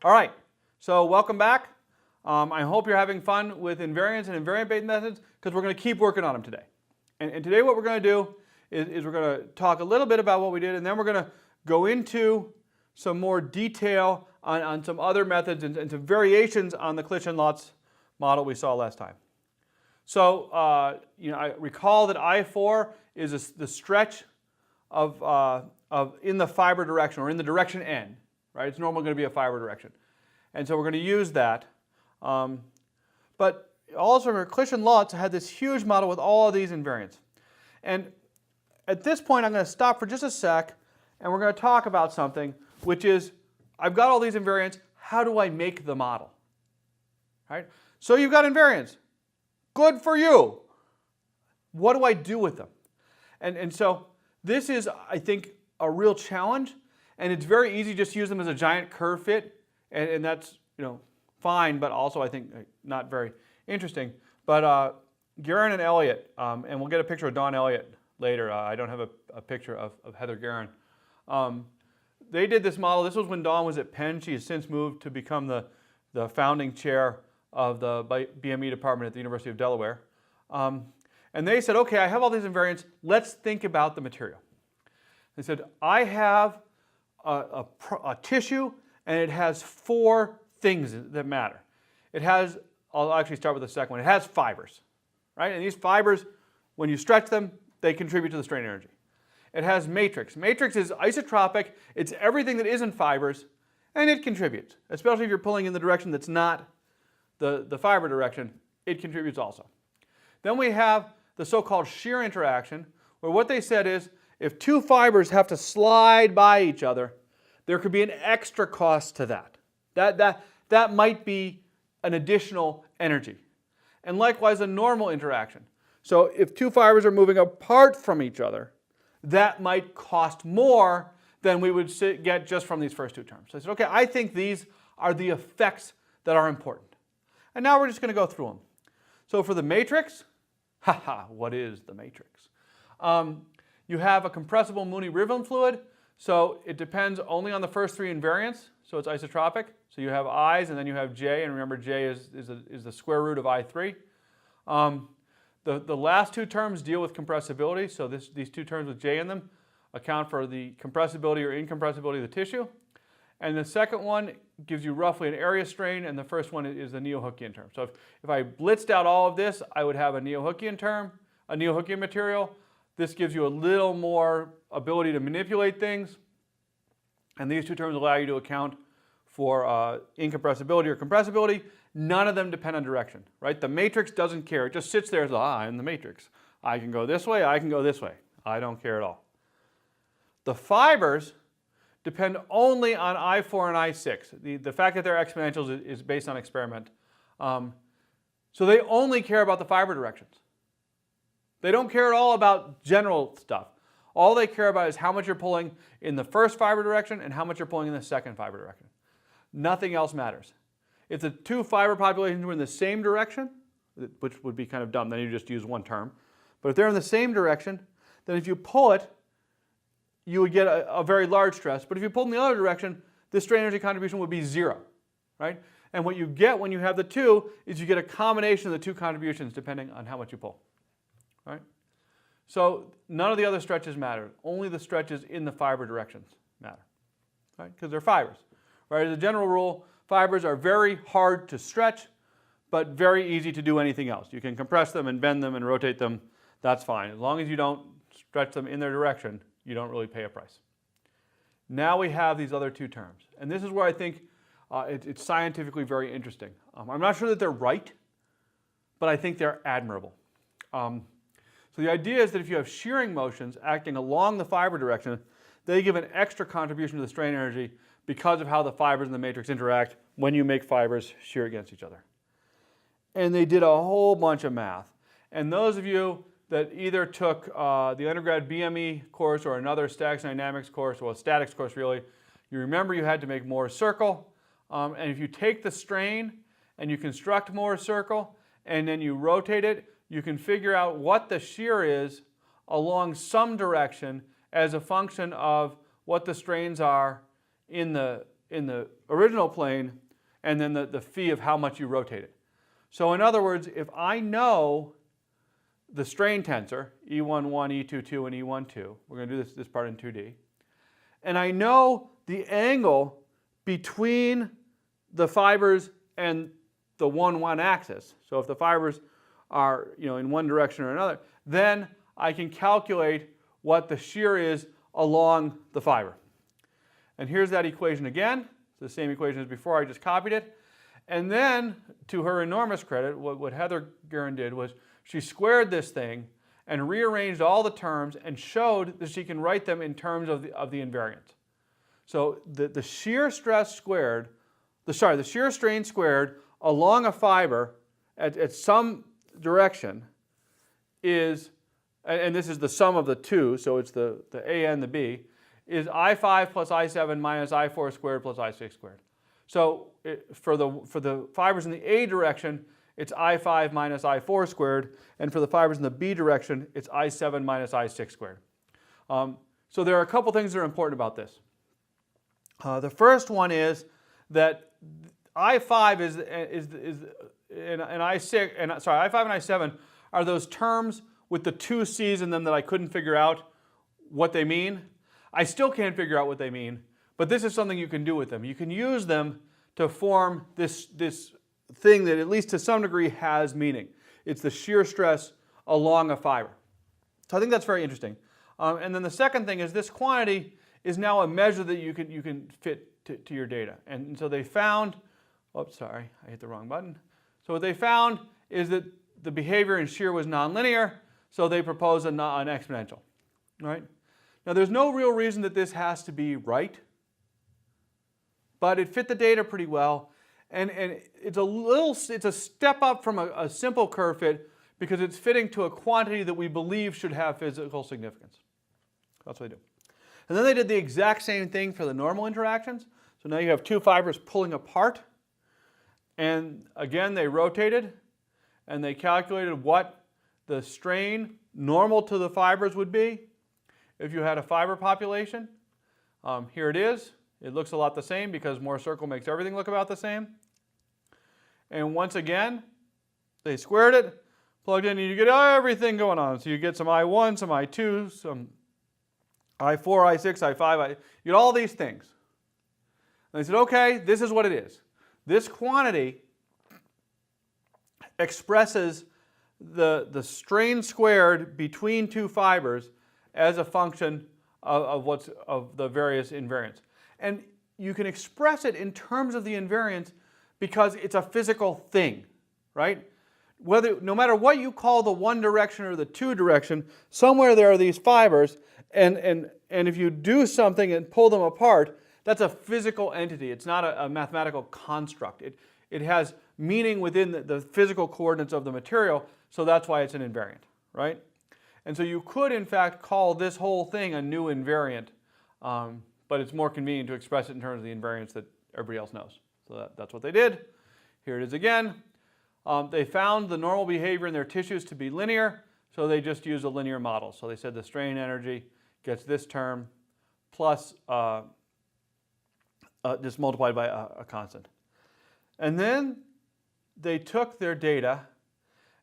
All right, so welcome back. I hope you're having fun with invariance and invariant-based methods because we're going to keep working on them today. And today what we're going to do is we're going to talk a little bit about what we did, and then we're going to go into some more detail on some other methods and some variations on the Clich-and-Lotz model we saw last time. So I recall that I4 is the stretch of in the fiber direction, or in the direction n. Right? It's normally going to be a fiber direction. And so we're going to use that. But also remember, Clich-and-Lotz had this huge model with all of these invariants. And at this point, I'm going to stop for just a sec, and we're going to talk about something, which is, I've got all these invariants. How do I make the model? Right? So you've got invariants. Good for you. What do I do with them? And so this is, I think, a real challenge. And it's very easy just to use them as a giant curve fit, and that's fine, but also I think not very interesting. But Guerin and Elliott, and we'll get a picture of Dawn Elliott later. I don't have a picture of Heather Guerin. They did this model. This was when Dawn was at Penn. She has since moved to become the founding chair of the BME department at the University of Delaware. And they said, okay, I have all these invariants. Let's think about the material. They said, I have a tissue, and it has four things that matter. It has, I'll actually start with the second one, it has fibers, right? And these fibers, when you stretch them, they contribute to the strain energy. It has matrix. Matrix is isotropic, it's everything that isn't fibers, and it contributes, especially if you're pulling in the direction that's not the fiber direction, it contributes also. Then we have the so-called shear interaction, where what they said is, if two fibers have to slide by each other, there could be an extra cost to that. That might be an additional energy. And likewise, a normal interaction. So if two fibers are moving apart from each other, that might cost more than we would get just from these first two terms. So I said, okay, I think these are the effects that are important. And now we're just going to go through them. So for the matrix, what is the matrix? You have a compressible Mooney-Rivlin fluid, so it depends only on the first three invariants, so it's isotropic. So you have i's and then you have j, and remember j is the square root of I3. The last two terms deal with compressibility, so these two terms with j in them account for the compressibility or incompressibility of the tissue. And the second one gives you roughly an area strain, and the first one is the neo-Hookean term. So if I blitzed out all of this, I would have a neo-Hookean term, a neo-Hookean material. This gives you a little more ability to manipulate things. And these two terms allow you to account for incompressibility or compressibility. None of them depend on direction, right? The matrix doesn't care. It just sits there as, I'm the matrix. I can go this way, I can go this way. I don't care at all. The fibers depend only on I4 and I6. The fact that they're exponentials is based on experiment. So they only care about the fiber directions. They don't care at all about general stuff. All they care about is how much you're pulling in the first fiber direction and how much you're pulling in the second fiber direction. Nothing else matters. If the two fiber populations were in the same direction, which would be kind of dumb, then you just use one term. But if they're in the same direction, then if you pull it, you would get a very large stress. But if you pull in the other direction, the strain energy contribution would be zero, right? And what you get when you have the two is you get a combination of the two contributions depending on how much you pull. Right? So none of the other stretches matter. Only the stretches in the fiber directions matter, right? Because they're fibers. Right? As a general rule, fibers are very hard to stretch, but very easy to do anything else. You can compress them and bend them and rotate them. That's fine. As long as you don't stretch them in their direction, you don't really pay a price. Now we have these other two terms. And this is where I think it's scientifically very interesting. I'm not sure that they're right, but I think they're admirable. So the idea is that if you have shearing motions acting along the fiber direction, they give an extra contribution to the strain energy because of how the fibers in the matrix interact when you make fibers shear against each other. And they did a whole bunch of math. And those of you that either took the undergrad BME course or another statics and dynamics course, or a statics course really, you remember you had to make Moore's circle. And if you take the strain and you construct Moore's circle and then you rotate it, you can figure out what the shear is along some direction as a function of what the strains are in the in the original plane, and then the phi of how much you rotate it. So in other words, if I know the strain tensor, E11, E22, and E12, we're going to do this part in 2D, and I know the angle between the fibers and the 1-1 axis, so if the fibers are in one direction or another, then I can calculate what the shear is along the fiber. And here's that equation again. It's the same equation as before, I just copied it. And then, to her enormous credit, what Heather Guerin did was she squared this thing and rearranged all the terms and showed that she can write them in terms of the invariance. So the shear stress squared, the shear strain squared along a fiber at some direction is, and this is the sum of the two, so it's the A and the B, is I5 plus I7 minus I4 squared plus I6 squared. So for the fibers in the A direction, it's I5 minus I4 squared, and for the fibers in the B direction, it's I7 minus I6 squared. So there are a couple things that are important about this. The first one is that I5 and I6, and sorry, I5 and I7 are those terms with the two C's in them that I couldn't figure out what they mean. I still can't figure out what they mean, but this is something you can do with them. You can use them to form this thing that at least to some degree has meaning. It's the shear stress along a fiber. So I think that's very interesting. And then the second thing is this quantity is now a measure that you can fit to your data. And so they found, oops, sorry, I hit the wrong button. So what they found is that the behavior in shear was nonlinear, so they proposed an exponential, right? Now there's no real reason that this has to be right, but it fit the data pretty well, and it's a step up from a simple curve fit because it's fitting to a quantity that we believe should have physical significance. That's what they do. And then they did the exact same thing for the normal interactions. So now you have two fibers pulling apart, and again they rotated, and they calculated what the strain normal to the fibers would be if you had a fiber population. Here it is. It looks a lot the same because more circle makes everything look about the same. And once again, they squared it, plugged in, and you get everything going on. So you get some I1, some I2, some I4, I6, I5, you get all these things. And they said, okay, this is what it is. This quantity expresses the strain squared between two fibers as a function of the various invariants. And you can express it in terms of the invariance because it's a physical thing, right? No matter what you call the one direction or the two direction, somewhere there are these fibers, and if you do something and pull them apart, that's a physical entity. It's not a mathematical construct. It has meaning within the physical coordinates of the material, so that's why it's an invariant, right? And so you could, in fact, call this whole thing a new invariant, but it's more convenient to express it in terms of the invariance that everybody else knows. So that's what they did. Here it is again. They found the normal behavior in their tissues to be linear, so they just used a linear model. So they said the strain energy gets this term plus just multiplied by a constant. And then they took their data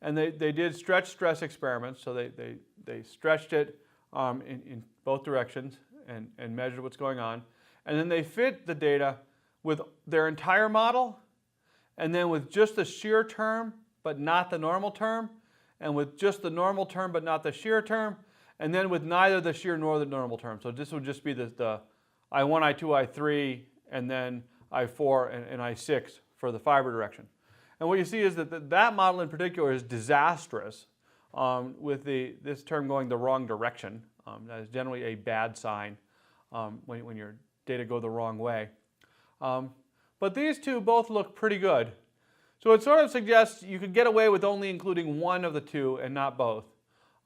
and they did stretch stress experiments. So they stretched it in both directions and measured what's going on. And then they fit the data with their entire model, and then with just the shear term but not the normal term, and with just the normal term but not the shear term, and then with neither the shear nor the normal term. So this would just be the I1, I2, I3, and then I4 and I6 for the fiber direction. And what you see is that that model in particular is disastrous with this term going the wrong direction. That is generally a bad sign when your data go the wrong way. But these two both look pretty good. So it sort of suggests you could get away with only including one of the two and not both.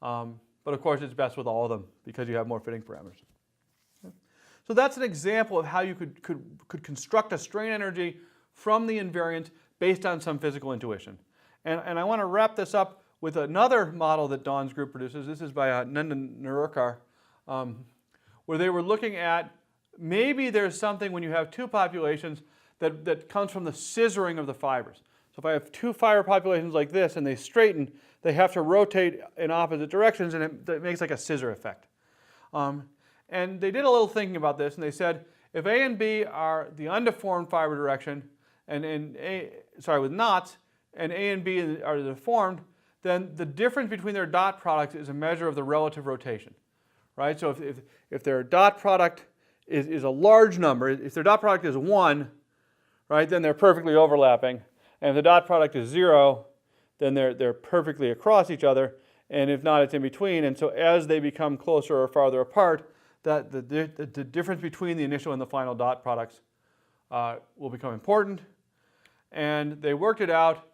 But of course it's best with all of them because you have more fitting parameters. So that's an example of how you could construct a strain energy from the invariant based on some physical intuition. And I want to wrap this up with another model that Dawn's group produces. This is by Nandan Nerurkar, where they were looking at maybe there's something when you have two populations that comes from the scissoring of the fibers. So if I have two fiber populations like this and they straighten, they have to rotate in opposite directions, and it makes like a scissor effect. And they did a little thinking about this, and they said if A and B are the undeformed fiber direction, with knots, and A and B are the deformed, then the difference between their dot products is a measure of the relative rotation, right? So if their dot product is a large number, if their dot product is 1, right, then they're perfectly overlapping. And if the dot product is 0, then they're perfectly across each other. And if not, it's in between. And so as they become closer or farther apart, that the difference between the initial and the final dot products will become important. And they worked it out,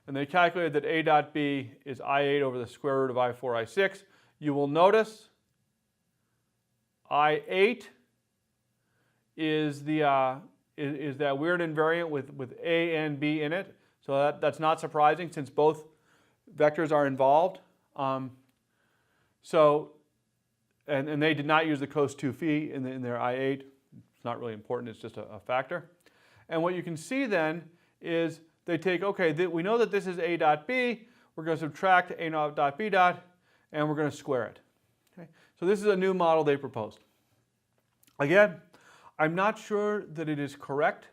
and they calculated that A dot B is I8 over the square root of I4, I6. You will notice I8 is that weird invariant with A and B in it. So that's not surprising since both vectors are involved. And they did not use the cos 2 phi in their I8. It's not really important, it's just a factor. And what you can see then is they take, okay, we know that this is A dot B, we're going to subtract A dot B dot, and we're going to square it. Okay? So this is a new model they proposed. Again, I'm not sure that it is correct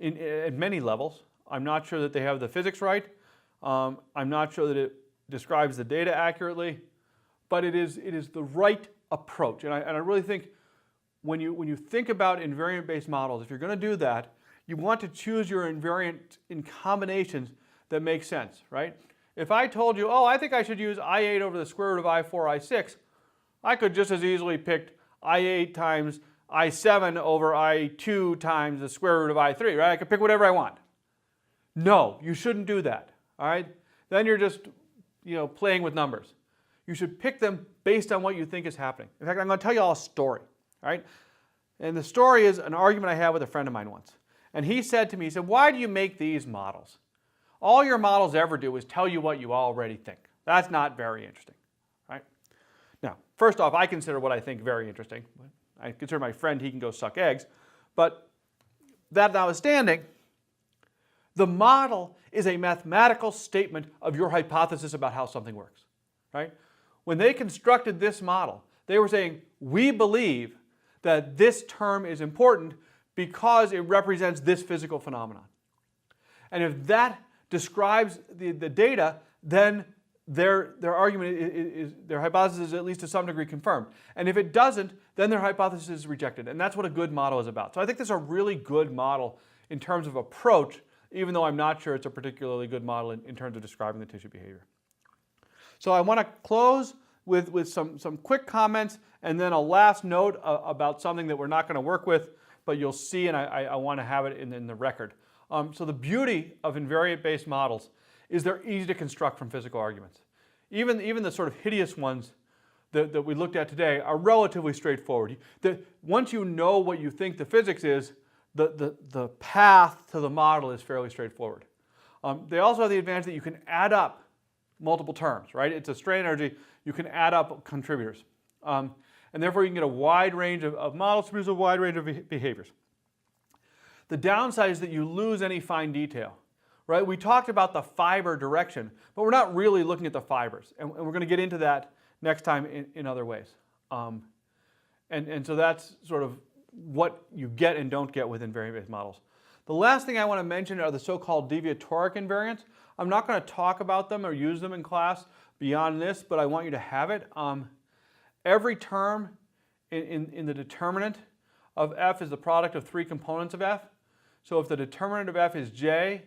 at many levels. I'm not sure that they have the physics right. I'm not sure that it describes the data accurately, but it is the right approach. And I really think when you think about invariant-based models, if you're going to do that, you want to choose your invariant in combinations that make sense, right? If I told you, oh, I think I should use I8 over the square root of I4, I6, I could just as easily pick I8 times I7 over I2 times the square root of I3, right? I could pick whatever I want. No, you shouldn't do that, all right? Then you're just, playing with numbers. You should pick them based on what you think is happening. In fact, I'm going to tell you all a story, all right? And the story is an argument I had with a friend of mine once. And he said to me, why do you make these models? All your models ever do is tell you what you already think. That's not very interesting, right? Now, first off, I consider what I think very interesting. I consider my friend, he can go suck eggs. But that notwithstanding, the model is a mathematical statement of your hypothesis about how something works, right? When they constructed this model, they were saying, we believe that this term is important because it represents this physical phenomenon. And if that describes the data, then their argument is their hypothesis is at least to some degree confirmed. And if it doesn't, then their hypothesis is rejected. And that's what a good model is about. So I think this is a really good model in terms of approach, even though I'm not sure it's a particularly good model in terms of describing the tissue behavior. So I want to close with some quick comments and then a last note about something that we're not going to work with, but you'll see, and I want to have it in the record. So the beauty of invariant-based models is they're easy to construct from physical arguments. Even the sort of hideous ones that we looked at today are relatively straightforward. Once you know what you think the physics is, the path to the model is fairly straightforward. They also have the advantage that you can add up multiple terms, right? It's a strain energy. You can add up contributors. And therefore, you can get a wide range of models to produce a wide range of behaviors. The downside is that you lose any fine detail, right? We talked about the fiber direction, but we're not really looking at the fibers. And we're going to get into that next time in other ways. And so that's sort of what you get and don't get with invariant-based models. The last thing I want to mention are the so-called deviatoric invariants. I'm not going to talk about them or use them in class beyond this, but I want you to have it. Every term in the determinant of f is the product of three components of f. So if the determinant of f is j,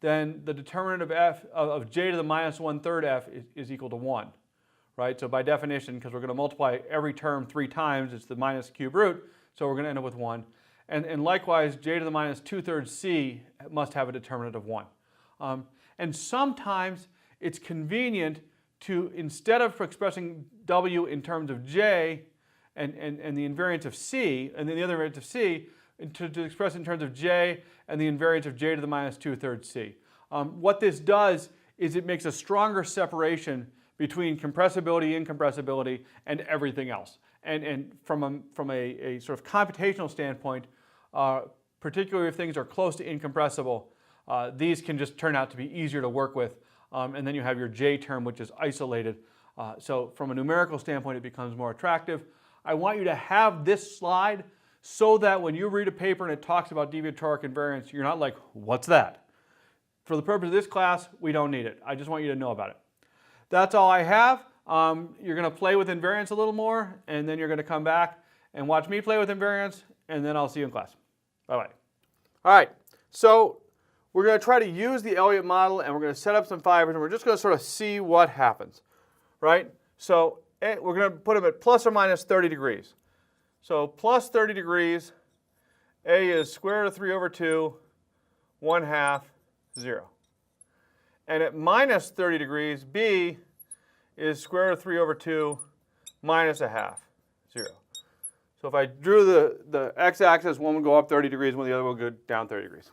then the determinant of f of j to the minus 1/3 f is equal to 1. Right? So by definition, because we're going to multiply every term 3 times, it's the minus cube root, so we're going to end up with 1. And likewise, j to the minus 2/3 c must have a determinant of 1. And sometimes it's convenient to, instead of expressing w in terms of j and the invariance of c, and then the other invariance of c, to express it in terms of j and the invariance of j to the minus 2/3 c. What this does is it makes a stronger separation between compressibility, incompressibility, and everything else. And from a sort of computational standpoint, particularly if things are close to incompressible, these can just turn out to be easier to work with. And then you have your J term, which is isolated. So from a numerical standpoint, it becomes more attractive. I want you to have this slide so that when you read a paper and it talks about deviatoric invariance, you're not like, what's that? For the purpose of this class, we don't need it. I just want you to know about it. That's all I have. You're going to play with invariance a little more, and then you're going to come back and watch me play with invariance, and then I'll see you in class. Bye-bye. All right, so we're going to try to use the Elliott model, and we're going to set up some fibers, and we're just going to sort of see what happens, right? So we're going to put them at plus or minus 30 degrees. So plus 30 degrees, A is square root of 3 over 2, 1/2, 0. And at minus 30 degrees, B is square root of 3 over 2 minus 1/2, 0. So if I drew the x-axis, one would go up 30 degrees, one the other will go down 30 degrees.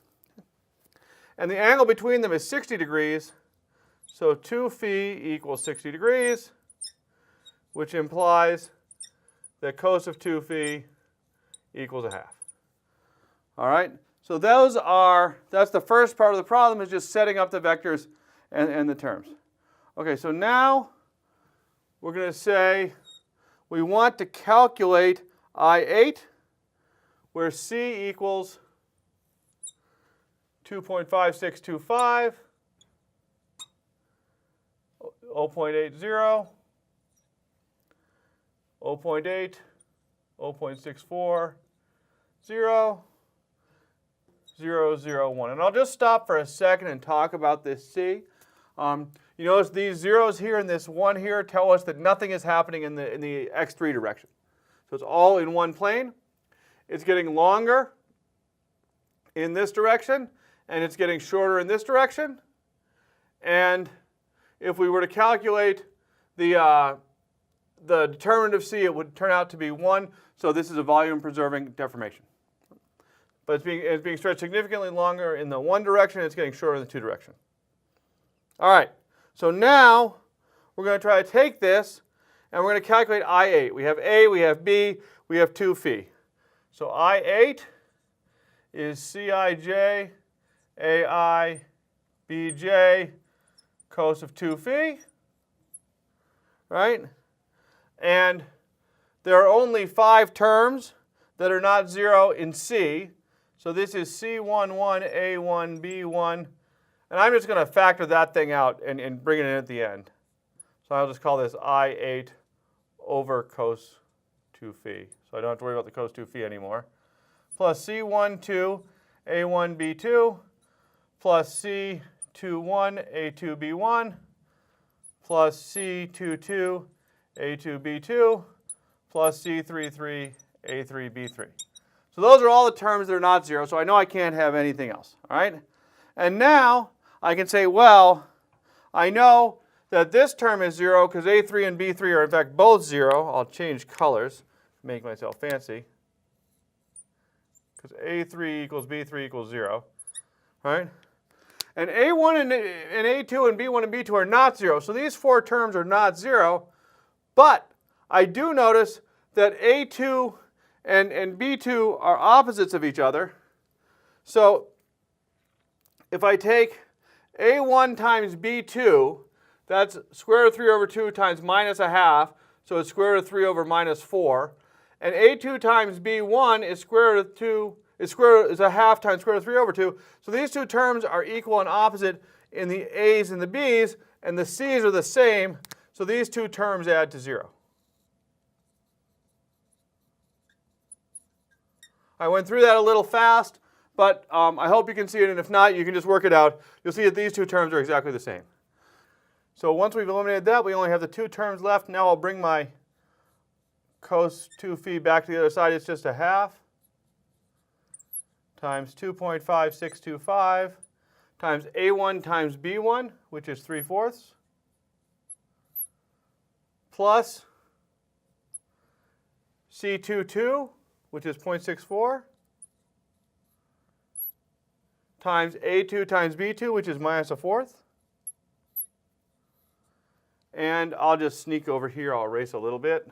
And the angle between them is 60 degrees, so 2 phi equals 60 degrees, which implies that cos of 2 phi equals 1/2. All right, so that's the first part of the problem, is just setting up the vectors and the terms. Okay, so now we're going to say we want to calculate I8, where C equals 2.5625, 0.80, 0.8, 0.64, 0, 0, 0, 1. And I'll just stop for a second and talk about this C. You notice these zeros here and this 1 here tell us that nothing is happening in the x3 direction. So it's all in one plane. It's getting longer in this direction, and it's getting shorter in this direction. And if we were to calculate the determinant of C, it would turn out to be 1. So this is a volume-preserving deformation. But it's being stretched significantly longer in the 1 direction. It's getting shorter in the 2 direction. All right. So now we're going to try to take this, and we're going to calculate I8. We have A, we have B, we have 2 phi. So I8 is Cij Ai Bj cos of 2 phi, right? And there are only 5 terms that are not 0 in C. So this is C11, A1, B1. And I'm just going to factor that thing out and bring it in at the end. So I'll just call this I8 over cos 2 phi. So I don't have to worry about the cos 2 phi anymore. Plus C12, A1, B2, plus C21, A2, B1, plus C22, A2, B2, plus C33, A3, B3. So those are all the terms that are not 0, so I know I can't have anything else, all right? And now I can say, well, I know that this term is 0 because A3 and B3 are in fact both 0. I'll change colors, make myself fancy. Because A3 equals B3 equals 0, right? And A1 and A2 and B1 and B2 are not 0. So these 4 terms are not 0. But I do notice that A2 and B2 are opposites of each other. So if I take A1 times B2, that's square root of 3 over 2 times minus 1/2. So it's square root of 3 over minus 4. And A2 times B1 is square root of 2, is 1/2 times square root of 3 over 2. So these two terms are equal and opposite in the A's and the B's, and the C's are the same. So these two terms add to 0. I went through that a little fast, but I hope you can see it, and if not, you can just work it out. You'll see that these two terms are exactly the same. So once we've eliminated that, we only have the 2 terms left. Now I'll bring my cos 2 phi back to the other side. It's just 1/2 times 2.5625 times A1 times B1, which is 3/4, plus C22, which is 0.64, times A2 times B2, which is minus 1/4. And I'll just sneak over here. I'll erase a little bit.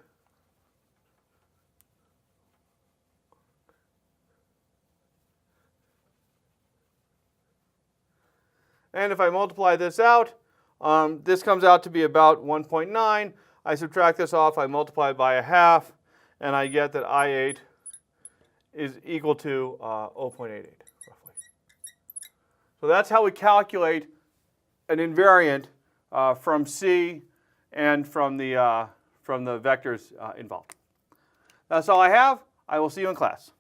And if I multiply this out, this comes out to be about 1.9. I subtract this off, I multiply it by a half, and I get that I8 is equal to 0.88, roughly. So that's how we calculate an invariant from C and from the vectors involved. That's all I have. I will see you in class.